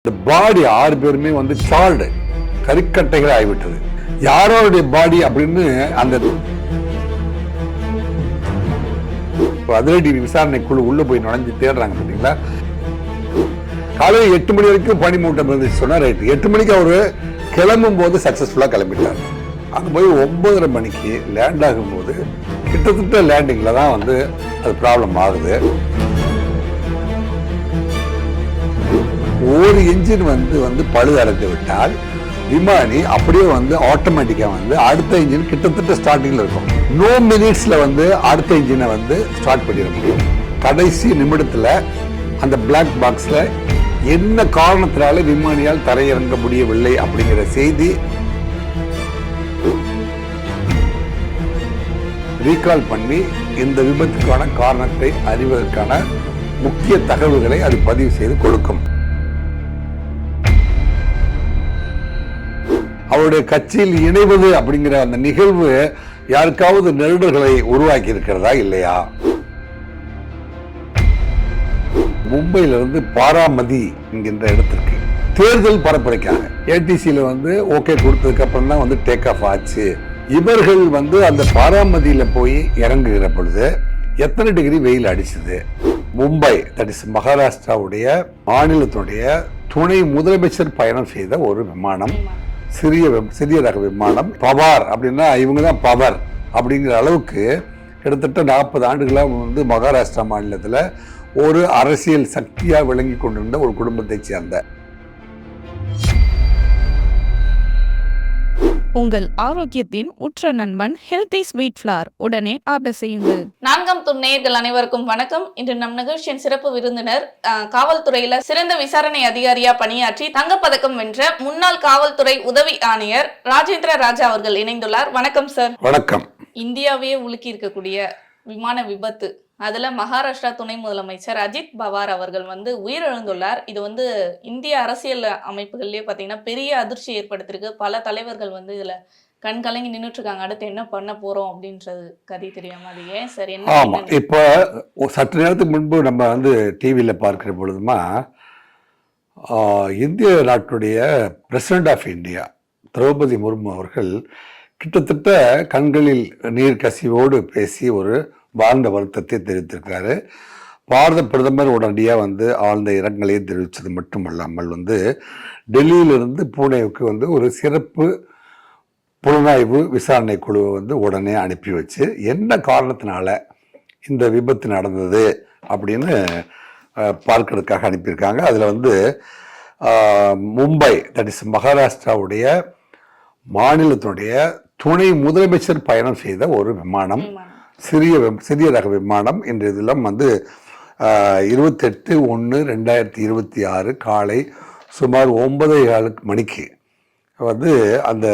இந்த பாடி 6 பேருமே வந்து சால்டு கறிக்கட்டைகள் ஆகிவிட்டது. யாரோடைய பாடி அப்படின்னு அந்த அதிரடி விசாரணை குழு உள்ள போய் நுழைஞ்சு தேடுறாங்க பார்த்தீங்களா. காலையில் 8 மணி வரைக்கும் பனிமூட்டம் இருந்துச்சு சொன்னா ரைட். 8 மணிக்கு அவரு கிளம்பும் போது சக்சஸ்ஃபுல்லா கிளம்பிட்டார். அங்க போய் 9:30 மணிக்கு லேண்ட் ஆகும்போது கிட்டத்தட்ட லேண்டிங்ல தான் வந்து அது ப்ராப்ளம் ஆகுது. ஒரு என்ஜின் வந்து பழுது அடைந்து விட்டால் விமானி அப்படியே வந்து ஆட்டோமேட்டிக்கா வந்து அடுத்த இன்ஜின் கிட்டத்தட்ட ஸ்டார்டிங்ல இருக்கும். நோ மினிட்ஸ்ல வந்து அடுத்த இன்ஜினை வந்து ஸ்டார்ட் பண்ணிட முடியும். கடைசி நிமிடத்துல அந்த பிளாக் பாக்ஸ்ல என்ன காரணத்தினால விமானியால் தரையிறங்க முடியவில்லை அப்படிங்கிற செய்தி ரீகால் பண்ணி இந்த விபத்துக்கான காரணத்தை அறிவதற்கான முக்கிய தகவல்களை அது பதிவு செய்து கொடுக்கும். அவருடைய கட்சியில் இணைவது அப்படிங்கிற அந்த நிகழ்வு யாருக்காவது நெருடல்களை உருவாக்கி இருக்கிறதா இல்லையா? மும்பையிலிருந்து பாராமதி என்கின்ற இடத்திற்கு தேர்தல் பரப்புரைக்காக ஏடிசியில வந்து ஓகே கொடுத்ததுக்கு அப்புறம் தான் வந்து டேக் ஆஃப் ஆச்சு. இவர்கள் வந்து அந்த பாராமதியில போய் இறங்குகிற பொழுது எத்தனை டிகிரி வெயில் அடிச்சது? மும்பை தட் இஸ் மகாராஷ்டிராவுடைய மாநிலத்துடைய துணை முதலமைச்சர் பயணம் செய்த ஒரு விமானம், சிறிய ரக விமானம். பவார் அப்படின்னா இவங்க தான் பவர் அப்படிங்கிற அளவுக்கு கிட்டத்தட்ட 40 ஆண்டுகளாக வந்து மகாராஷ்டிரா மாநிலத்தில் ஒரு அரசியல் சக்தியாக விளங்கி கொண்டிருந்த ஒரு குடும்பத்தை சேர்ந்த. உங்கள் ஆரோக்கியத்தின் உற்ற நண்பன் ஹெல்தி ஸ்வீட் ஃப்ளார் உடனே ஆர்டர் செய்யுங்கள். 4ஆம் துணை நேயர்கள் அனைவருக்கும் வணக்கம். இன்று நம் நிகழ்ச்சியின் சிறப்பு விருந்தினர் காவல்துறையில சிறந்த விசாரணை அதிகாரியா பணியாற்றி தங்கப்பதக்கம் வென்ற முன்னாள் காவல்துறை உதவி ஆணையர் ராஜேந்திர ராஜா அவர்கள் இணைந்துள்ளார். வணக்கம் சார். வணக்கம். இந்தியாவையே உலுக்கி இருக்கக்கூடிய விமான விபத்து, அதுல மகாராஷ்டிரா துணை முதலமைச்சர் அஜித் பவார் அவர்கள் வந்து உயிரிழந்துள்ளார். இது வந்து இந்திய அரசியல் அமைப்புகள்லயே பாத்தீங்கன்னா பெரிய அதிர்ச்சி ஏற்படுத்திருக்கு. பல தலைவர்கள் வந்து இதுல கண் கலங்கி நின்றுட்டு இருக்காங்க. அடுத்து என்ன பண்ண போறோம் அப்படின்றது கதை தெரியாம அது ஏன் சார் என்ன? ஆமா, இப்போ சற்று நேரத்துக்கு முன்பு நம்ம வந்து டிவியில பார்க்கிற பொழுதுமா இந்திய நாட்டுடைய president of India Droupadi Murmu அவர்கள் கிட்டத்தட்ட கண்களில் நீர் கசிவோடு பேசி ஒரு வாழ்ந்த வருத்தத்தை தெரிவித்திருக்காரு. பாரத பிரதமர் உடனடியாக வந்து ஆழ்ந்த இரங்கலையும் தெரிவித்தது மட்டுமல்லாமல் வந்து டெல்லியிலிருந்து பூனேவுக்கு வந்து ஒரு சிறப்பு புலனாய்வு விசாரணை குழுவை வந்து உடனே அனுப்பி வச்சு என்ன காரணத்தினால இந்த விபத்து நடந்தது அப்படின்னு பார்க்கறதுக்காக அனுப்பியிருக்காங்க. அதில் வந்து மும்பை தட் இஸ் மகாராஷ்டிராவுடைய மாநிலத்தினுடைய துணை முதலமைச்சர் பயணம் செய்த ஒரு விமானம், சிறிய ரக விமானம். இன்றைய தினம் வந்து 28/1/2026 காலை சுமார் 9:15 மணிக்கு வந்து அந்த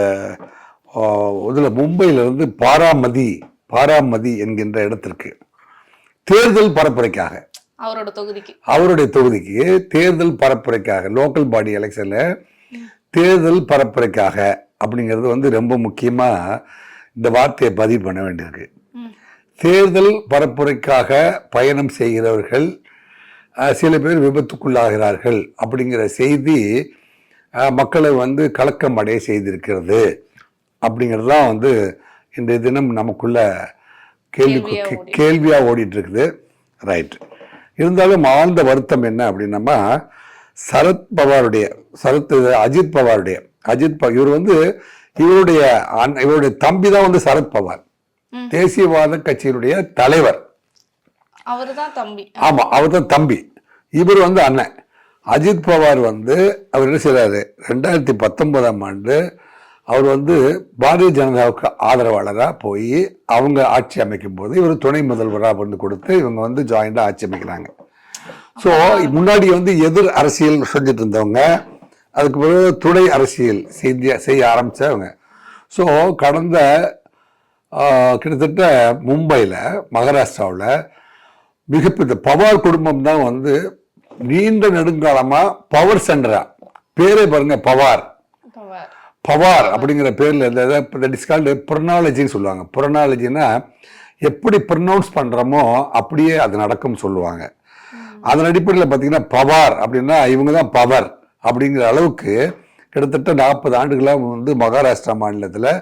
இதில் மும்பையிலிருந்து பாராமதி என்கின்ற இடத்திற்கு தேர்தல் பரப்புரைக்காக அவருடைய தொகுதிக்கு தேர்தல் பரப்புரைக்காக லோக்கல் பாடி எலெக்ஷன்ல தேர்தல் பரப்புரைக்காக அப்படிங்கிறது வந்து ரொம்ப முக்கியமா இந்த வார்த்தையை பதிவு பண்ண வேண்டியிருக்கு. தேர்தல் பரப்புரைக்காக பயணம் செய்கிறவர்கள் சில பேர் விபத்துக்குள்ளாகிறார்கள் அப்படிங்கிற செய்தி மக்களை வந்து கலக்கம் அடைய செய்திருக்கிறது. அப்படிங்கிறது தான் வந்து இன்றைய தினம் நமக்குள்ள கேள்வியாக ஓடிட்டு இருக்குது. ரைட். இருந்தாலும் ஆழ்ந்த வருத்தம் என்ன அப்படின்னா இவர் வந்து இவருடைய தம்பி தான் வந்து சரத் பவார், தேசியவாத கட்சியினுடைய தலைவர். அவர்தான் தம்பி. ஆமா, அவர் தான் தம்பி. இவர் வந்து அண்ணன். அஜித் பவார் வந்து அவர் என்ன செய்றாரு, 2019ஆம் ஆண்டு அவர் வந்து பாரதிய ஜனதாவுக்கு ஆதரவாளராக போய் அவங்க ஆட்சி அமைக்கும் போது இவர் துணை முதல்வராக வந்து கொடுத்து இவங்க வந்து ஜாயிண்டா ஆட்சி அமைக்கிறாங்க. ஸோ முன்னாடி வந்து எதிர் அரசியல் செஞ்சுட்டு இருந்தவங்க, அதுக்கு பிறகு துணை அரசியல் செய்ய ஆரம்பிச்சவங்க. ஸோ கடந்த கிட்டத்தட்ட மும்பையில் மகாராஷ்டிராவில் மிகப்பெரிய பவார் குடும்பம் தான் வந்து நீண்ட நெடுங்காலமாக பவர் சென்டரா, பேரே பாருங்க பவார் அப்படிங்கிற பேரில் இந்த புரனாலஜின்னு சொல்லுவாங்க. புரனாலஜின்னா எப்படி ப்ரொனவுன்ஸ் பண்ணுறோமோ அப்படியே அது நடக்கும்னு சொல்லுவாங்க. அதன் அடிப்படையில் பார்த்தீங்கன்னா பவார் அப்படின்னா இவங்க தான் பவர் அப்படிங்கிற அளவுக்கு கிட்டத்தட்ட 40 ஆண்டுகளாக வந்து மகாராஷ்டிரா மாநிலத்தில்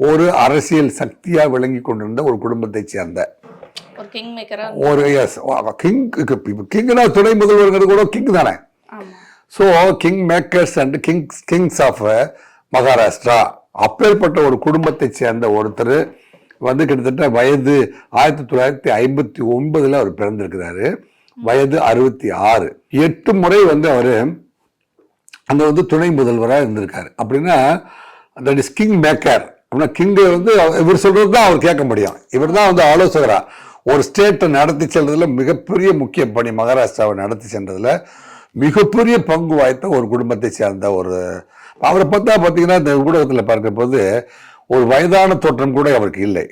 ஒரு அரசியல் சக்தியாக விளங்கி கொண்டிருந்த ஒரு குடும்பத்தை சேர்ந்த ஒரு கிங் மேக்கரா ஒரு கிங்னா துணை முதல்வர்கள் கூட கிங் தானே. So king makers and kings of Maharashtra அப்பேற்பட்ட ஒரு குடும்பத்தை சேர்ந்த ஒருத்தர் வந்து கிட்டத்தட்ட வயது 1959 அவர் பிறந்திருக்கிறாரு. வயது 66. 8 முறை வந்து அவர் அங்க வந்து துணை முதல்வராக இருந்திருக்காரு. அப்படின்னா தட் இஸ் கிங் மேக்கர். அப்படின்னா கிங்கை வந்து இவர் சொல்றது தான் அவர் கேட்க முடியும். இவர் தான் வந்து ஆலோசகரா ஒரு ஸ்டேட்டை நடத்தி செல்றதுல மிகப்பெரிய முக்கிய பணி, மகாராஷ்டிராவை நடத்தி சென்றதுல மிகப்பெரிய பங்கு வாய்த்த ஒரு குடும்பத்தை சேர்ந்த ஒரு அவரை பார்த்தீங்கன்னா இந்த ஊடகத்தில் பார்க்கிற போது ஒரு வயதான தோற்றம் கூட அவருக்கு இல்லை.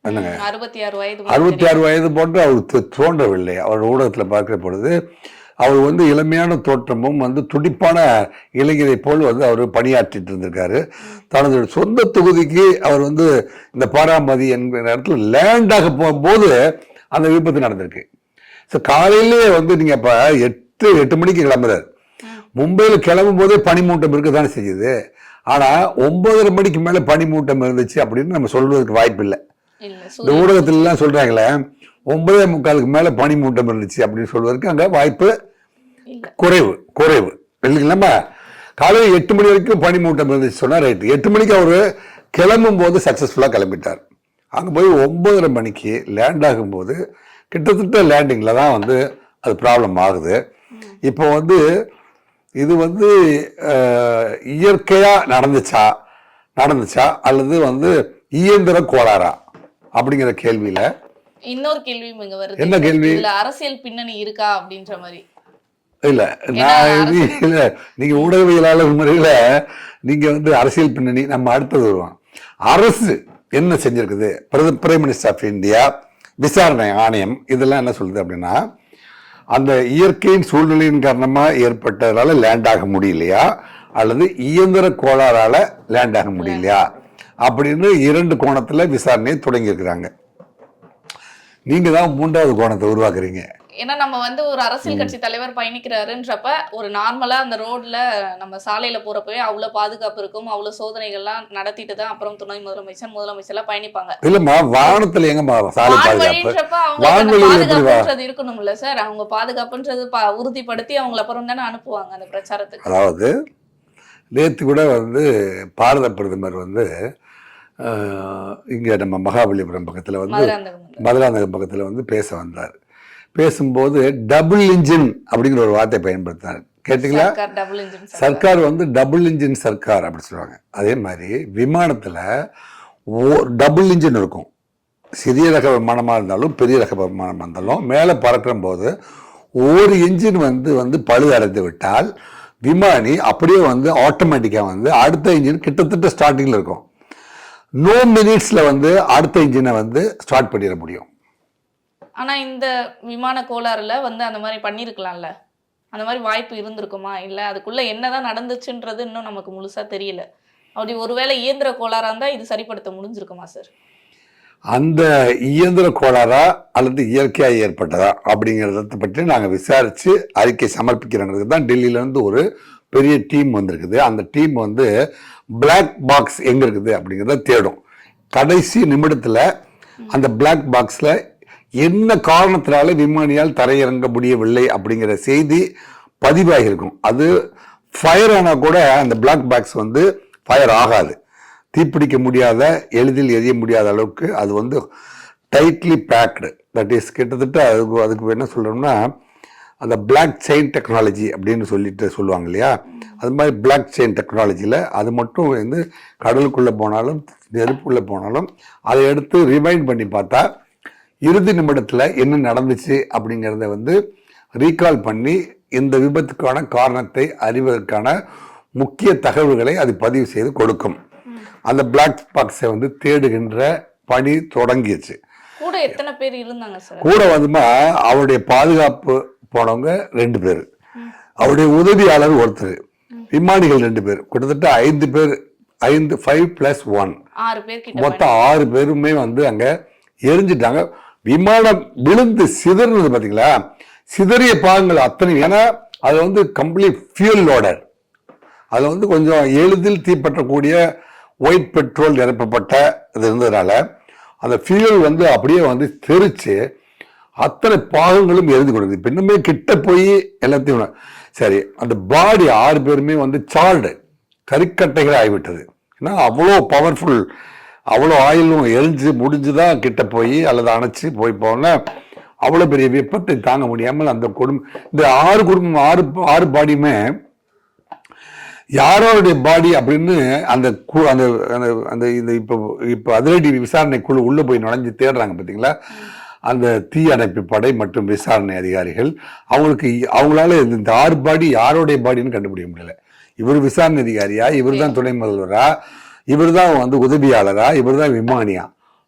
என்னங்க 66 வயது போன்று அவருக்கு தோன்றவில்லை. அவர் ஊடகத்தில் பார்க்கிற பொழுது அவர் வந்து இளமையான தோற்றமும் வந்து துடிப்பான இளைஞரை போல் வந்து அவர் பணியாற்றிட்டு இருந்திருக்காரு. தனது சொந்த தொகுதிக்கு அவர் வந்து இந்த பாராமதி என்கிற இடத்துல லேண்டாக போகும்போது அந்த விபத்து நடந்திருக்கு. ஸோ காலையிலே வந்து நீங்க இப்ப 8 மணிக்கு கிளம்புறாரு. மும்பையில் கிளம்பும் போதே பனிமூட்டம் இருக்கதானே செஞ்சுது. ஆனா 9:30 மணிக்கு மேல பனிமூட்டம் இருந்துச்சு அப்படின்னு நம்ம சொல்வதற்கு வாய்ப்பு இல்லை. இந்த ஊடகத்துல எல்லாம் சொல்றாங்களே 9:45 மேல பனிமூட்டம் இருந்துச்சு அப்படின்னு சொல்வதற்கு அங்க வாய்ப்பு குறைவு இல்லைங்களா. காலையில் 8 மணி வரைக்கும் பனிமூட்டம் இருந்துச்சு சொன்னா ரைட். 8 மணிக்கு அவரு கிளம்பும் போது சக்சஸ்ஃபுல்லா கிளம்பிட்டார். அங்க போய் 9:30 மணிக்கு லேண்ட் ஆகும்போது கிட்டத்தட்ட லேண்டிங்ல தான் வந்து அது ப்ராப்ளம் ஆகுது. இப்போ வந்து இது வந்து இயற்கையா நடந்துச்சா அல்லது வந்து இயந்திர கோளாறா அப்படிங்கிற கேள்வியில இன்னொரு கேள்வியும் இங்க வருது. என்ன கேள்வி? அரசியல் பின்னணி இருக்கா அப்படின்ற மாதிரி. இல்ல நான் இல்ல, நீங்க ஊடகவியலாளர் முறையில நீங்க வந்து அரசியல் பின்னணி நம்ம அடுத்தது வருவோம். அரசு என்ன செஞ்சிருக்குது, பிரைம் மினிஸ்டர் ஆஃப் இந்தியா, விசாரணை ஆணையம் இதெல்லாம் என்ன சொல்லுது அப்படின்னா, அந்த இயற்கையின் சூழ்நிலையின் காரணமா ஏற்பட்டதால லேண்ட் ஆக முடியலையா அல்லது இயந்திர கோளாறால லேண்ட் ஆக முடியலையா அப்படின்னு 2 கோணத்துல விசாரணையை தொடங்கி இருக்கிறாங்க. நீங்க தான் 3வது கோணத்தை உருவாக்குறீங்க. ஏன்னா நம்ம வந்து ஒரு அரசியல் கட்சி தலைவர் பயணிக்கிறாருன்றப்ப ஒரு நார்மலா அந்த ரோட்ல நம்ம சாலையில போறப்பவே அவ்வளவு பாதுகாப்பு இருக்கும், அவ்வளவு சோதனைகள்லாம் நடத்திட்டு தான் அப்புறம் துணை முதலமைச்சர் எல்லாம் பயணிப்பாங்க. இல்லம்மா, வானத்துல எங்கம்மா சாலை பாதுகாப்புன்றது இருக்கணும்ல சார். அவங்க பாதுகாப்புன்றது உறுதிப்படுத்தி அவங்களை அப்புறம் தானே அனுப்புவாங்க அந்த பிரச்சாரத்துக்கு. அதாவது நேற்று கூட வந்து பாரத பிரதமர் வந்து இங்க நம்ம மகாபலிபுரம் பக்கத்துல வந்து மதுராந்தகம் பக்கத்துல வந்து பேச வந்தார். பேசும்போது டபுள் இன்ஜின் அப்படிங்கிற ஒரு வார்த்தை பயன்படுத்தினார். கேட்டீங்களா? சர்க்கார் வந்து டபுள் இன்ஜின் சர்க்கார் அப்படி சொல்லுவாங்க. அதே மாதிரி விமானத்துல டபுள் இன்ஜின் இருக்கும். சிறிய ரக விமானமா இருந்தாலும் பெரிய ரக விமானமா இருந்தாலும் மேலே பறக்கிற போது ஒரு இன்ஜின் வந்து பழுது அடைந்து விட்டால் விமானி அப்படியே வந்து ஆட்டோமேட்டிக்கா வந்து அடுத்த இன்ஜின் கிட்டத்தட்ட ஸ்டார்டிங்ல இருக்கும். நோ மினிட்ஸ்ல வந்து அடுத்த இன்ஜினை வந்து ஸ்டார்ட் பண்ணிட முடியும். ஆனா இந்த விமான கோளாறுல வந்து அந்த மாதிரி பண்ணிருக்கலாம்ல, அந்த மாதிரி வாய்ப்பு இருந்திருக்குமா? இல்ல அதுக்குள்ள என்னதான் நடந்துச்சுன்றது இன்னும் நமக்கு முழுசா தெரியல. அப்படி ஒருவேளை இயந்திர கோளாறா இருந்தா இது சரிப்படுத்த முடிஞ்சிருக்குமா சார்? அந்த இயந்திர கோளாறா அல்லது இயற்கையா ஏற்பட்டதா அப்படிங்கிறத பற்றி நாங்கள் விசாரிச்சு அறிக்கை சமர்ப்பிக்கிறோங்கிறது தான் டெல்லியில இருந்து ஒரு பெரிய டீம் வந்திருக்குது. அந்த டீம் வந்து பிளாக் பாக்ஸ் எங்க இருக்குது அப்படிங்கிறத தேடும். கடைசி நிமிடத்துல அந்த பிளாக் பாக்ஸ்ல என்ன காரணத்தினால விமானியால் தரையிறங்க முடியவில்லை அப்படிங்கிற செய்தி பதிவாகிருக்கும். அது ஃபயர் ஆனா கூட அந்த பிளாக் பாக்ஸ் வந்து ஃபயர் ஆகாது. தீப்பிடிக்க முடியாத, எளிதில் எரிய முடியாத அளவுக்கு அது வந்து டைட்லி பேக்டு. தட் இஸ் கிட்டத்தட்ட அதுக்கு என்ன சொல்றோம்னா அந்த பிளாக் செயின் டெக்னாலஜி அப்படின்னு சொல்லுவாங்க இல்லையா, அது மாதிரி பிளாக் செயின் டெக்னாலஜியில் அது மட்டும் வந்து கடலுக்குள்ளே போனாலும் நெருப்புக்குள்ளே போனாலும் அதை எடுத்து ரிவைண்ட் பண்ணி பார்த்தா இறுதி நிமிடத்தில் என்ன நடந்துச்சு அப்படிங்கிறத வந்து ரீகால் பண்ணி இந்த விபத்துக்கான காரணத்தை அறிவதற்கான முக்கிய தகவல்களை அது பதிவு செய்து கொடுக்கும். அந்த பிளாக் பாக்ஸை வந்து தேடுகின்ற பணி தொடங்கிடுச்சு. கூட எத்தனை பேர் இருந்தாங்க சார்? கூட வந்துமா அவருடைய பாதுகாப்பு போனவங்க 2 பேர், அவருடைய உதவியாளர் ஒருத்தர், விமானிகள் 2 பேர், கிட்டத்தட்ட 5 பேர், 5+1 மொத்தம் 6 பேருமே வந்து அங்க எரிஞ்சிட்டாங்க. விமானம் விழுந்து சிதறினது பாத்தீங்களா, சிதறிய பாகங்கள் அத்தனை, ஏன்னா அது வந்து கம்ப்ளீட் ஃபியூல் லோடர், அதில் வந்து கொஞ்சம் எளிதில் தீப்பற்றக்கூடிய ஒயிட் பெட்ரோல் நிரப்பப்பட்ட இது இருந்ததுனால அந்த ஃபியூல் வந்து அப்படியே வந்து தெரிச்சு அத்தனை பாகங்களும் எரிந்து கொடுக்குது. இப்போ இன்னுமே கிட்ட போய் எல்லாத்தையும் சரி, அந்த பாடி 6 பேருமே வந்து சார்டு கறிக்கட்டைகள் ஆகிவிட்டது. ஏன்னா அவ்வளோ பவர்ஃபுல், அவ்வளோ ஆயிலும் எரிஞ்சு முடிஞ்சுதான் கிட்ட போய் அல்லது அணைச்சி போன அவ்வளோ பெரிய வெப்பத்தை தாங்க முடியாமல் அந்த இந்த 6 குடும்பம் 6 பாடியுமே யாரோடைய பாடி அப்படின்னு அந்த அந்த அந்த இந்த இப்போ அதிரடி விசாரணை குழு உள்ள போய் நுழைஞ்சு தேடுறாங்க பார்த்தீங்களா, அந்த தீயணைப்பு படை மற்றும் விசாரணை அதிகாரிகள். அவங்களால இந்த 6 பாடி யாரோடைய பாடின்னு கண்டுபிடிக்க முடியல. இவர் விசாரணை அதிகாரியா, இவர் தான் துணை முதல்வரா, இவர் தான் வந்து உதவியாளரா, இவர் தான் விமானியா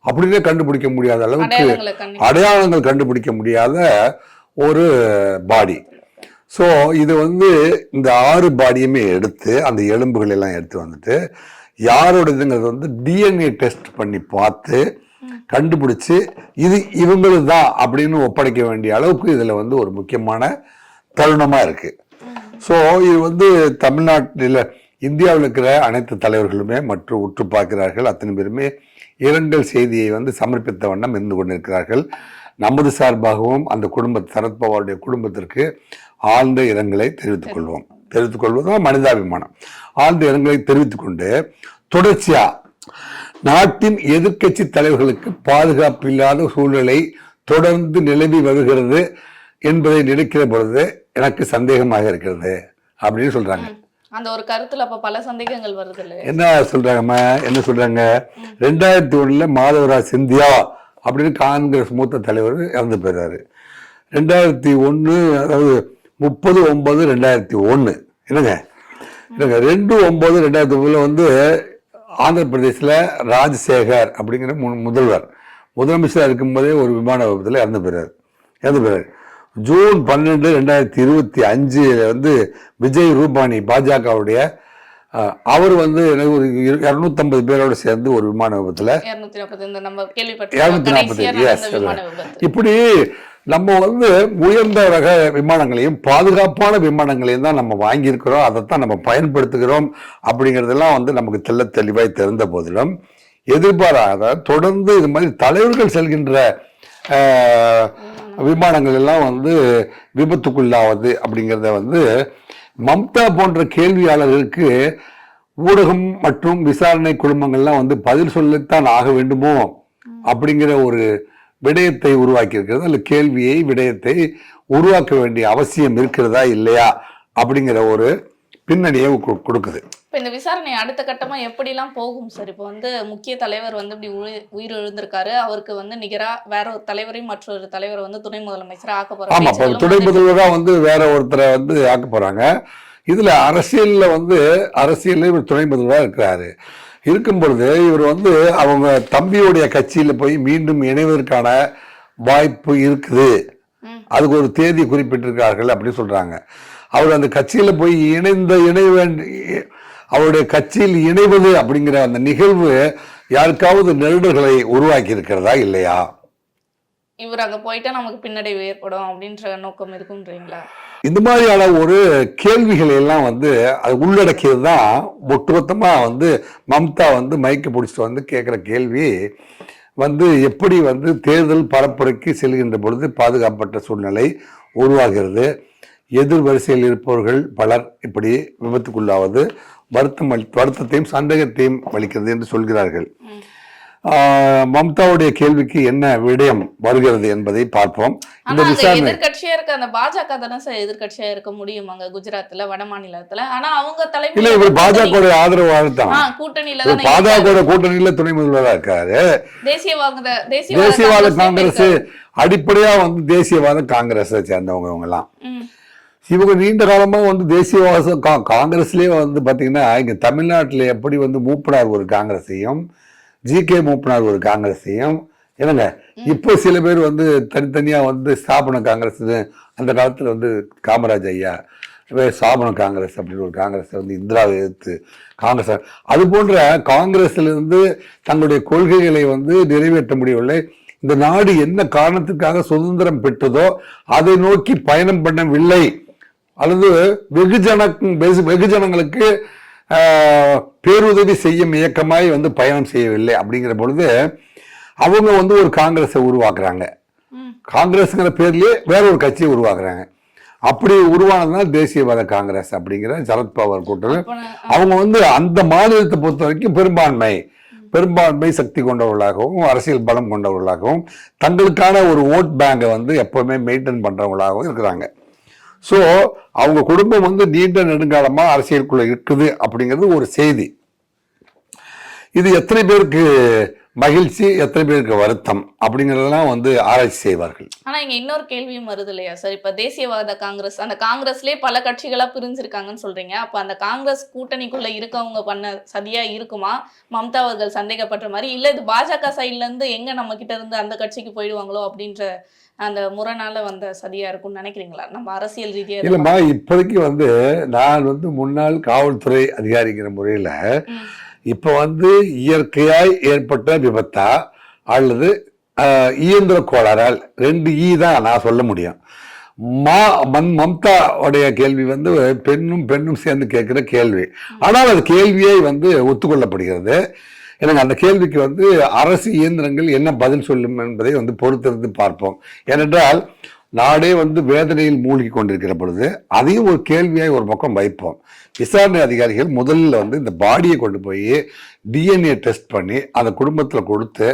அப்படின்னே கண்டுபிடிக்க முடியாத அளவுக்கு அடையாளங்கள் கண்டுபிடிக்க முடியாத ஒரு பாடி. ஸோ இது வந்து இந்த 6 பாடியுமே எடுத்து அந்த எலும்புகள் எல்லாம் எடுத்து வந்துட்டு யாரோடதுங்கிறது வந்து டிஎன்ஏ டெஸ்ட் பண்ணி பார்த்து கண்டுபிடிச்சு இது இவங்களுக்கு தான் அப்படின்னு ஒப்படைக்க வேண்டிய அளவுக்கு இதில் வந்து ஒரு முக்கியமான தருணமாக இருக்கு. ஸோ இது வந்து தமிழ்நாட்டில் இந்தியாவில் இருக்கிற அனைத்து தலைவர்களுமே மற்றும் உற்று பார்க்கிறார்கள். அத்தனை பேருமே இரங்கல் செய்தியை வந்து சமர்ப்பித்த வண்ணம் இருந்து கொண்டிருக்கிறார்கள். நமது சார்பாகவும் அந்த சரத்பவாருடைய குடும்பத்திற்கு ஆழ்ந்த இரங்கலை தெரிவித்துக் கொள்வதும் மனிதாபிமானம். ஆழ்ந்த இரங்கலை தெரிவித்துக் கொண்டு தொடர்ச்சியா நாட்டின் எதிர்க்கட்சி தலைவர்களுக்கு பாதுகாப்பு இல்லாத சூழ்நிலை தொடர்ந்து நிலவி வருகிறது என்பதை நினைக்கிற பொழுது எனக்கு சந்தேகமாக இருக்கிறது அப்படின்னு சொல்றாங்க. அந்த ஒரு கருத்துல அப்ப பல சந்தேகங்கள் வருது இல்ல. என்ன சொல்றாங்க 2001 மாதவராஜ் சிந்தியா அப்படின்னு காங்கிரஸ் மூத்த தலைவர் இறந்து போயிறாரு. 2001 அதாவது 30/9/2001 என்னங்க 2/9/2001 வந்து ஆந்திர பிரதேசில் ராஜசேகர் அப்படிங்கிற முதலமைச்சராக இருக்கும்போதே ஒரு விமான விபத்தில் இறந்து போயிறாரு. ஜூன் 12, 2025 வந்து விஜய் ரூபானி பாஜகவுடைய அவர் வந்து ஒரு 250 பேரோட சேர்ந்து ஒரு விமான விபத்துல 240 இப்படி நம்ம வந்து உயர்ந்த ரக விமானங்களையும் பாதுகாப்பான விமானங்களையும் தான் நம்ம வாங்கியிருக்கிறோம், அதைத்தான் நம்ம பயன்படுத்துகிறோம் அப்படிங்கிறதெல்லாம் வந்து நமக்கு தெளிவாய் தெரிந்த போதிலும் எதிர்பாராத தொடர்ந்து இது மாதிரி தலைவர்கள் செல்கின்ற விமானங்கள் எல்லாம் வந்து விபத்துக்குள்ளாவது அப்படிங்கிறத வந்து மம்தா போன்ற கேள்வியாளர்களுக்கு ஊடகம் மற்றும் விசாரணை குழுமங்கள்லாம் வந்து பதில் சொல்லத்தான் ஆக வேண்டுமோ அப்படிங்கிற ஒரு விடயத்தை உருவாக்கி இருக்கிறது. அல்ல கேள்வியை விடயத்தை உருவாக்க வேண்டிய அவசியம் இருக்கிறதா இல்லையா அப்படிங்கிற ஒரு பின்னணியை கொடுக்குது. இப்போ இந்த விசாரணை அடுத்த கட்டமா எப்படிலாம் போகும் சார்? இப்போ வந்து முக்கிய தலைவர் வந்து இப்படி உயிரிழந்திருக்காரு, அவருக்கு வந்து நிகரா வேற ஒரு தலைவரையும் மற்றொரு தலைவரை வந்து துணை முதலமைச்சராக ஆக்க போறாங்க. ஆமா, துணை முதல்வரா வந்து வேற ஒருத்தரை வந்து ஆக்க போறாங்க. இதுல அரசியல்ல இவர் துணை முதல்வராக இருக்கிறாரு. இருக்கும் பொழுது இவர் வந்து அவங்க தம்பியுடைய கட்சியில போய் மீண்டும் இணைவதற்கான வாய்ப்பு இருக்குது, அதுக்கு ஒரு தேதி குறிப்பிட்டிருக்கார்கள் அப்படின்னு சொல்றாங்க. அவர் அந்த கட்சியில போய் அவருடைய கட்சியில் இணைவது அப்படிங்கிற அந்த நிகழ்வு யாருக்காவது நெருடல்களை உருவாக்கி இருக்கிறதா இல்லையா? இவர் அங்க போயிட்டா நமக்கு பின்னடைவு ஏற்படும் அப்படின்ற நோக்கம் இருக்குன்றீங்களா? இந்த மாதிரியான ஒரு கேள்விகளை எல்லாம் வந்து அது உள்ளடக்கியது தான் ஒட்டுமொத்தமா வந்து மம்தா வந்து மைக்கு பிடிச்சிட்டு வந்து கேட்குற கேள்வி வந்து எப்படி வந்து தேர்தல் பரப்புரைக்கு செல்கின்ற பொழுது பாதுகாப்பற்ற சூழ்நிலை உருவாகிறது, எதிர் வரிசையில் இருப்பவர்கள் பலர் இப்படி விபத்துக்குள்ளாவது வருத்தத்தையும் சந்தேகத்தையும் அளிக்கிறது என்று சொல்கிறார்கள். மம்தாவுடைய கேள்விக்கு என்ன விடயம் வருகிறது என்பதை பார்ப்போம். இந்த விசாரணை எதிர்கட்சியா இருக்க அந்த பாஜக தானே சார் எதிர்கட்சியா இருக்க முடியும் அங்க குஜராத்ல வட மாநிலத்துல. ஆனா அவங்க தலைமையில இவர் பாஜக ஆதரவாளர் தான், கூட்டணியில துணை முதல்வராக இருக்காரு. தேசியவாத காங்கிரஸ் அடிப்படையா வந்து தேசியவாத காங்கிரஸ் சேர்ந்தவங்க இவங்க எல்லாம். இவங்க நீண்ட காலமா வந்து தேசியவாத காங்கிரஸ்லயே வந்து பாத்தீங்கன்னா இங்க தமிழ்நாட்டுல எப்படி வந்து மூப்பனார் ஒரு காங்கிரஸையும் ஜி.கே. மூப்பனார் ஒரு காங்கிரஸையும் என்னங்க இப்போ சில பேர் வந்து தனித்தனியா வந்து ஸ்தாபன காங்கிரஸ், அந்த காலத்துல வந்து காமராஜ் ஐயா ஸ்தாபன காங்கிரஸ் அப்படின்னு ஒரு காங்கிரஸ் வந்து இந்திராவை எதிர்த்து காங்கிரஸ், அது போன்ற காங்கிரஸ்ல இருந்து தங்களுடைய கொள்கைகளை வந்து நிறைவேற்ற முடியவில்லை. இந்த நாடு என்ன காரணத்துக்காக சுதந்திரம் பெற்றதோ அதை நோக்கி பயணம் பண்ணவில்லை அல்லது வெகுஜனங்களுக்கு பேருதவி செய்யும் இயக்கமாய் வந்து பயணம் செய்யவில்லை அப்படிங்கிற பொழுது அவங்க வந்து ஒரு காங்கிரஸை உருவாக்குறாங்க. காங்கிரஸ்ங்கிற பேர்லயே வேற ஒரு கட்சியை உருவாக்குறாங்க. அப்படி உருவானதுதான் தேசியவாத காங்கிரஸ் அப்படிங்கிற சரத்பவார் கூட்டம். அவங்க வந்து அந்த மாநிலத்தை பொறுத்த வரைக்கும் பெரும்பான்மை சக்தி கொண்டவர்களாகவும் அரசியல் பலம் கொண்டவர்களாகவும் தங்களுக்கான ஒரு ஓட் பேங்கை வந்து எப்பவுமே மெயின்டைன் பண்றவங்களாகவும் இருக்கிறாங்க. ஸோ அவங்க குடும்பம் வந்து நீண்ட நெடுங்காலமா அரசியலுக்குள்ள இருக்குது அப்படிங்கிறது ஒரு செய்தி. இது எத்தனை பேருக்கு மகிழ்ச்சி, எத்தனை பேருக்கு வருத்தம் அப்படிங்கறதெல்லாம் வந்து ஆராய்ச்சி செய்வார்கள். ஆனா இங்க இன்னொரு கேள்வியும் வருது இல்லையா சார்? இப்ப தேசியவாத காங்கிரஸ், அந்த காங்கிரஸ்லயே பல கட்சிகளா பிரிஞ்சிருக்காங்கன்னு சொல்றீங்க. அப்ப அந்த காங்கிரஸ் கூட்டணிக்குள்ள இருக்கவங்க பண்ண சதியா இருக்குமா மம்தா அவர்கள் சந்தேகப்படுற மாதிரி? இல்ல இது பாஜக சைட்ல இருந்து எங்க நம்ம கிட்ட இருந்து அந்த கட்சிக்கு போயிடுவாங்களோ அப்படின்ற அந்த முரணால வந்த சதியா இருக்கும்னு நினைக்கிறீங்களா? நம்ம அரசியல் ரீதியா இல்லம்மா, இப்போதைக்கு வந்து நான் வந்து முன்னாள் காவல்துறை அதிகாரிங்கிற முறையில இப்ப வந்து இயற்கையாய் ஏற்பட்ட விபத்தா அல்லது இயந்திர கோளாறால் 2 தான் நான் சொல்ல முடியும். மம்தா உடைய கேள்வி வந்து பெண்ணும் சேர்ந்து கேட்கிற கேள்வி. ஆனால் அது கேள்வியை வந்து ஒத்துக்கொள்ளப்படுகிறது. எனக்கு அந்த கேள்விக்கு வந்து அரசு இயந்திரங்கள் என்ன பதில் சொல்லும் என்பதை வந்து பொறுத்திருந்து பார்ப்போம். ஏனென்றால் நாடே வந்து வேதனையில் மூழ்கி கொண்டிருக்கிற பொழுது அதையும் ஒரு கேள்வியாய் ஒரு பக்கம் வைப்போம். விசாரணை அதிகாரிகள் முதல்ல வந்து இந்த பாடியை கொண்டு போய் DNA டெஸ்ட் பண்ணி அந்த குடும்பத்தில் கொடுத்து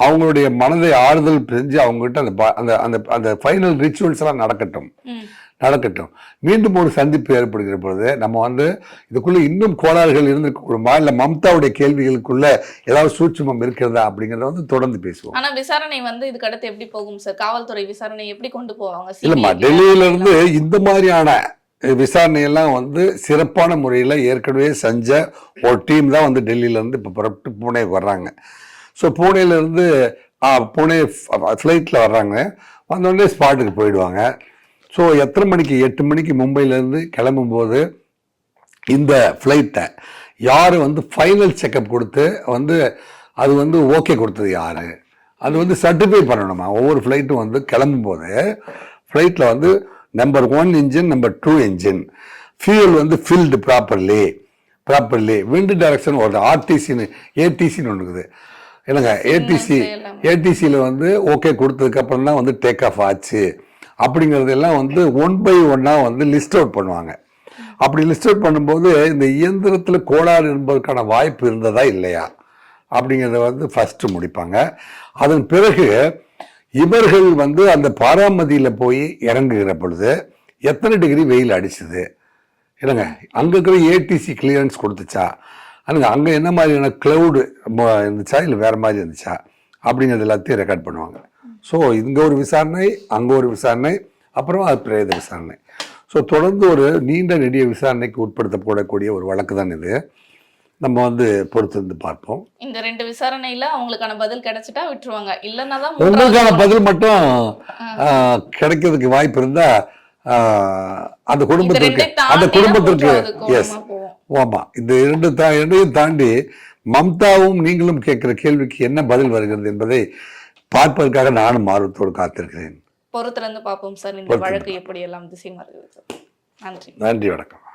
அவங்களுடைய மனதை ஆறுதல் செஞ்சு அவங்ககிட்ட அந்த அந்த அந்த ஃபைனல் ரிச்சுவல்ஸ் எல்லாம் நடக்கட்டும். மீண்டும் ஒரு சந்திப்பு ஏற்படுகிற பொழுது நம்ம வந்து இதுக்குள்ள இன்னும் கோளாறுகள் இருந்திருக்கக்கூடுமா, இல்ல மம்தாவுடைய கேள்விகளுக்குள்ள ஏதாவது சூட்சுமம் இருக்கிறதா அப்படிங்கறத வந்து தொடர்ந்து பேசுவோம். ஆனா விசாரணை வந்து இதுக்கு அடுத்து எப்படி போகும் சார்? காவல்துறை விசாரணை எப்படி கொண்டு போவாங்க? இல்லம்மா, டெல்லியில இருந்து இந்த மாதிரியான விசாரணை எல்லாம் வந்து சிறப்பான முறையில் ஏற்கனவே செஞ்ச ஒரு டீம் தான் வந்து டெல்லியில இருந்து இப்போ புறப்பட்டு பூனேக்கு வர்றாங்க. ஸோ பூனேலேருந்து பூனே ஃப்ளைட்டில் வர்றாங்க. வந்தோடனே ஸ்பாட்டுக்கு போயிடுவாங்க. ஸோ எத்தனை மணிக்கு 8 மணிக்கு மும்பையிலேருந்து கிளம்பும்போது இந்த ஃப்ளைட்டை யார் வந்து ஃபைனல் செக்கப் கொடுத்து வந்து அது வந்து ஓகே கொடுத்தது யார், அது வந்து சர்டிஃபை பண்ணணுமா. ஒவ்வொரு ஃப்ளைட்டும் வந்து கிளம்பும்போது ஃப்ளைட்டில் வந்து number 1 engine, number 2 engine, fuel வந்து ஃபில்டு ப்ராப்பர்லி, விண்டு டைரக்ஷன் ஒரு ஏடிசின்னு ஒன்று இருக்குது இல்லைங்க. ஏடிசியில் வந்து ஓகே கொடுத்ததுக்கு அப்புறம் தான் வந்து டேக் ஆஃப் ஆச்சு அப்படிங்கிறது எல்லாம் வந்து 1 by 1 வந்து லிஸ்ட் அவுட் பண்ணுவாங்க. அப்படி லிஸ்ட் அவுட் பண்ணும்போது இந்த இயந்திரத்தில் கோளாறு என்பதற்கான வாய்ப்பு இருந்ததா இல்லையா அப்படிங்கிறத வந்து ஃபர்ஸ்ட் முடிப்பாங்க. அதன் பிறகு இவர்கள் வந்து அந்த பாராமதியில் போய் இறங்குகிற பொழுது எத்தனை டிகிரி வெயில் அடிச்சுது இல்லைங்க, அங்கே இருக்கிற ஏடிசி கிளியரன்ஸ் கொடுத்துச்சா, அங்கே என்ன மாதிரியான கிளவுடு இருந்துச்சா இல்லை வேறு மாதிரி இருந்துச்சா அப்படிங்கிறது எல்லாத்தையும் ரெக்கார்ட் பண்ணுவாங்க. ஸோ இங்கே ஒரு விசாரணை, அங்கே ஒரு விசாரணை, அப்புறம் அது பிரேத விசாரணை. ஸோ தொடர்ந்து ஒரு நீண்ட நெடிய விசாரணைக்கு உட்படுத்தப்படக்கூடிய ஒரு வழக்கு தான் இது. நம்ம வந்து பொறுத்திருந்து பார்ப்போம். இந்த 2 விசாரணையில அவங்களுக்கான பதில் கிடைச்சிட்டா விட்டுருவாங்க, இல்லைன்னா தான் உங்களுக்கான பதில் மட்டும் கிடைக்கிறதுக்கு வாய்ப்பு இருந்தா அந்த குடும்பத்திற்கு எஸ் ஆமா, இந்த 2 தாண்டி மம்தாவும் நீங்களும் கேட்கிற கேள்விக்கு என்ன பதில் வருகிறது என்பதை பார்ப்பதற்காக நானும் ஆர்வத்தோடு காத்திருக்கிறேன். பொறுத்திருந்து பார்ப்போம் சார் இந்த வழக்கு எப்படி எல்லாம் திசை மாறுகிறது. நன்றி. நன்றி, வணக்கம்.